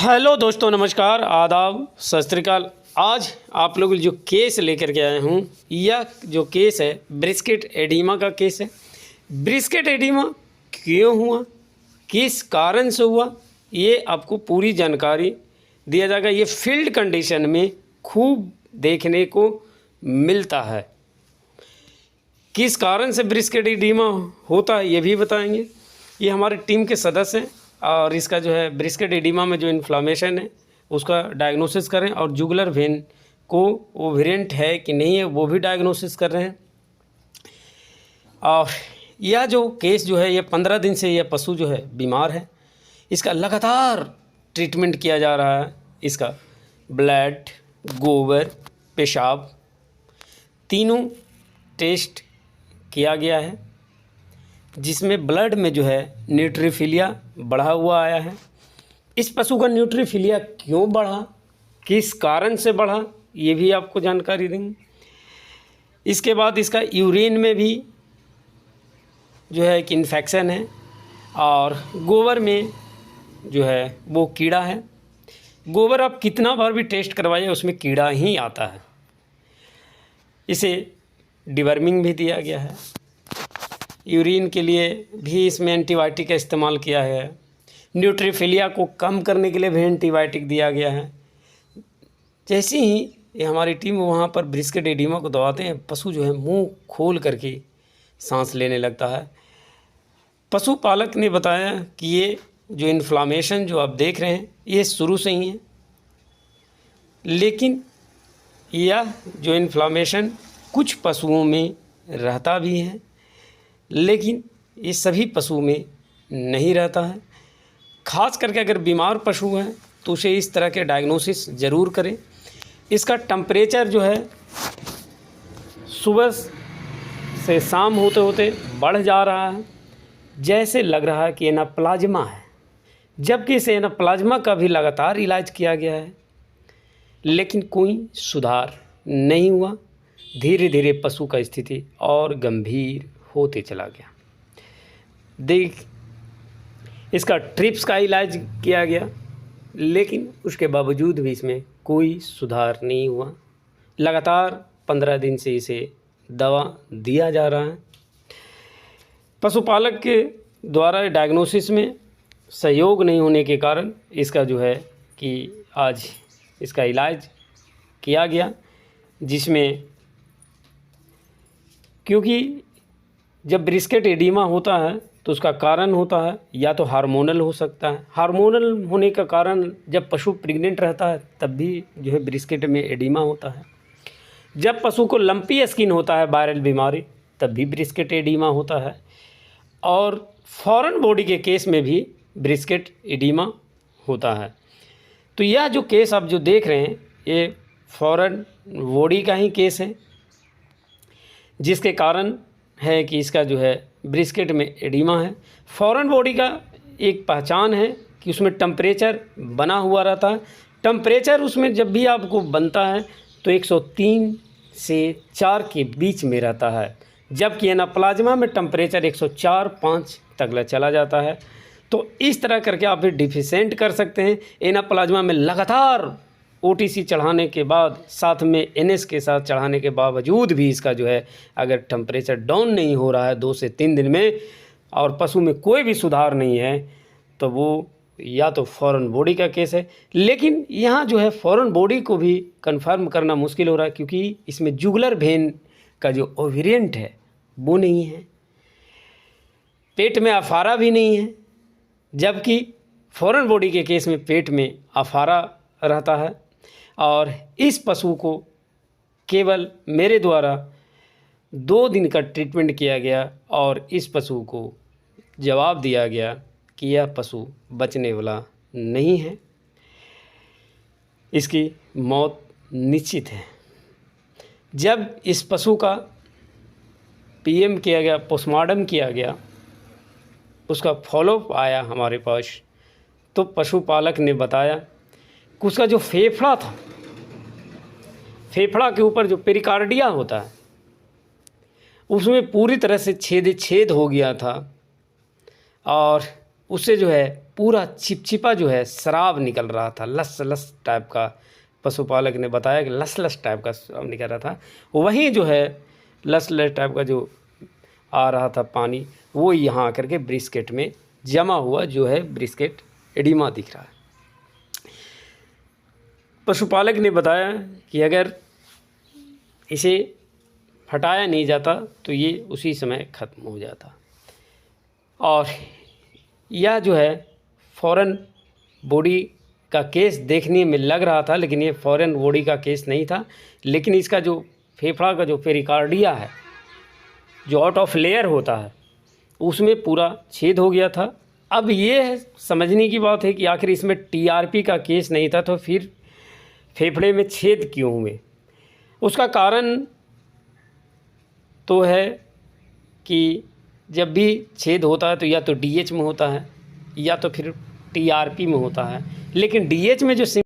Hello दोस्तों, नमस्कार, आदाब, सत श्री अकाल। आज आप लोग जो केस लेकर के आए हूँ, यह जो केस है ब्रिस्केट एडिमा का केस है। ब्रिस्केट एडिमा क्यों हुआ, किस कारण से हुआ, ये आपको पूरी जानकारी दिया जाएगा। ये फील्ड कंडीशन में खूब देखने को मिलता है। किस कारण से ब्रिस्केट एडिमा होता है ये भी बताएंगे। ये हमारे टीम के सदस्य हैं और इसका जो है ब्रिस्केट एडिमा में जो इन्फ्लामेशन है उसका डायग्नोसिस करें और जुगुलर वेन को ओवेरिएंट है कि नहीं है वो भी डायग्नोसिस कर रहे हैं। और यह जो केस जो है ये 15 दिन से यह पशु जो है बीमार है। इसका लगातार ट्रीटमेंट किया जा रहा है। इसका ब्लड, गोबर, पेशाब तीनों टेस्ट किया गया है, जिसमें ब्लड में जो है न्यूट्रोफिलिया बढ़ा हुआ आया है। इस पशु का न्यूट्रोफिलिया क्यों बढ़ा, किस कारण से बढ़ा, ये भी आपको जानकारी देंगे। इसके बाद इसका यूरिन में भी जो है कि इन्फेक्शन है और गोबर में जो है वो कीड़ा है। गोबर आप कितना बार भी टेस्ट करवाइए उसमें कीड़ा ही आता है। इसे डिवर्मिंग भी दिया गया है। यूरिन के लिए भी इसमें एंटीबायोटिक का इस्तेमाल किया है। न्यूट्रोफिलिया को कम करने के लिए भी एंटीबायोटिक दिया गया है। जैसे ही ये हमारी टीम वहाँ पर ब्रिस्केट एडिमा को दबाते हैं, पशु जो है मुंह खोल करके सांस लेने लगता है। पशुपालक ने बताया कि ये जो इन्फ्लामेशन जो आप देख रहे हैं ये शुरू से ही है, लेकिन यह जो इन्फ्लामेशन कुछ पशुओं में रहता भी है, लेकिन ये सभी पशु में नहीं रहता है। ख़ास करके अगर बीमार पशु है तो उसे इस तरह के डायग्नोसिस ज़रूर करें। इसका टेम्परेचर जो है सुबह से शाम होते होते बढ़ जा रहा है, जैसे लग रहा है कि एनाप्लाज्मा है, जबकि इस एनाप्लाज्मा का भी लगातार इलाज किया गया है, लेकिन कोई सुधार नहीं हुआ। धीरे धीरे पशु का स्थिति और गंभीर होते चला गया। इसका ट्रिप्स का इलाज किया गया, लेकिन उसके बावजूद भी इसमें कोई सुधार नहीं हुआ। लगातार 15 दिन से इसे दवा दिया जा रहा है। पशुपालक के द्वारा डायग्नोसिस में सहयोग नहीं होने के कारण इसका जो है कि आज इसका इलाज किया गया, जिसमें क्योंकि जब ब्रिस्केट एडिमा होता है तो उसका कारण होता है या तो हार्मोनल हो सकता है। हार्मोनल होने का कारण जब पशु प्रेग्नेंट रहता है तब भी जो है ब्रिस्केट में एडिमा होता है। जब पशु को लंपी स्किन होता है, वायरल बीमारी, तब भी ब्रिस्केट एडिमा होता है। और फॉरेन बॉडी के केस में भी ब्रिस्केट एडिमा होता है। तो यह जो केस आप जो देख रहे हैं ये फॉरेन बॉडी का ही केस है, जिसके कारण है कि इसका जो है ब्रिस्केट में एडिमा है। फॉरेन बॉडी का एक पहचान है कि उसमें टेम्परेचर बना हुआ रहता है। टेम्परेचर उसमें जब भी आपको बनता है तो 103 से 4 के बीच में रहता है, जबकि एनाप्लाज्मा में टेम्परेचर 104-5 तक चला जाता है। तो इस तरह करके आप भी डिफिशेंट कर सकते हैं। एनाप्लाज्मा में लगातार OTC चढ़ाने के बाद, साथ में NS के साथ चढ़ाने के बावजूद भी इसका जो है अगर टेम्परेचर डाउन नहीं हो रहा है 2 से 3 दिन में और पशु में कोई भी सुधार नहीं है, तो वो या तो फॉरेन बॉडी का केस है। लेकिन यहाँ जो है फॉरेन बॉडी को भी कंफर्म करना मुश्किल हो रहा है, क्योंकि इसमें जुगुलर वेन का जो ओवेरिएंट है वो नहीं है, पेट में अफारा भी नहीं है, जबकि फॉरेन बॉडी के केस में पेट में अफारा रहता है। और इस पशु को केवल मेरे द्वारा 2 दिन का ट्रीटमेंट किया गया और इस पशु को जवाब दिया गया कि यह पशु बचने वाला नहीं है, इसकी मौत निश्चित है। जब इस पशु का PM किया गया, पोस्टमार्टम किया गया, उसका फॉलोअप आया हमारे पास, तो पशुपालक ने बताया कि उसका जो फेफड़ा था, फेफड़ा के ऊपर जो पेरिकार्डिया होता है उसमें पूरी तरह से छेद हो गया था और उससे जो है पूरा चिपचिपा जो है शराब निकल रहा था, लस लस टाइप का। पशुपालक ने बताया कि लस लस टाइप का शराब निकल रहा था। वहीं जो है लस लस टाइप का जो आ रहा था पानी, वो यहाँ आकर के ब्रिस्केट में जमा हुआ, जो है ब्रिस्केट एडिमा दिख रहा है। पशुपालक ने बताया कि अगर इसे हटाया नहीं जाता तो ये उसी समय ख़त्म हो जाता। और यह जो है फ़ौरन बॉडी का केस देखने में लग रहा था, लेकिन ये फ़ौरन बॉडी का केस नहीं था। लेकिन इसका जो फेफड़ा का जो पेरिकार्डिया है, जो आउट ऑफ लेयर होता है, उसमें पूरा छेद हो गया था। अब ये समझने की बात है कि आखिर इसमें टीआरपी का केस नहीं था तो फिर फेफड़े में छेद क्यों हुए। उसका कारण तो है कि जब भी छेद होता है तो या तो डीएच में होता है या तो फिर टीआरपी में होता है। लेकिन डीएच में जो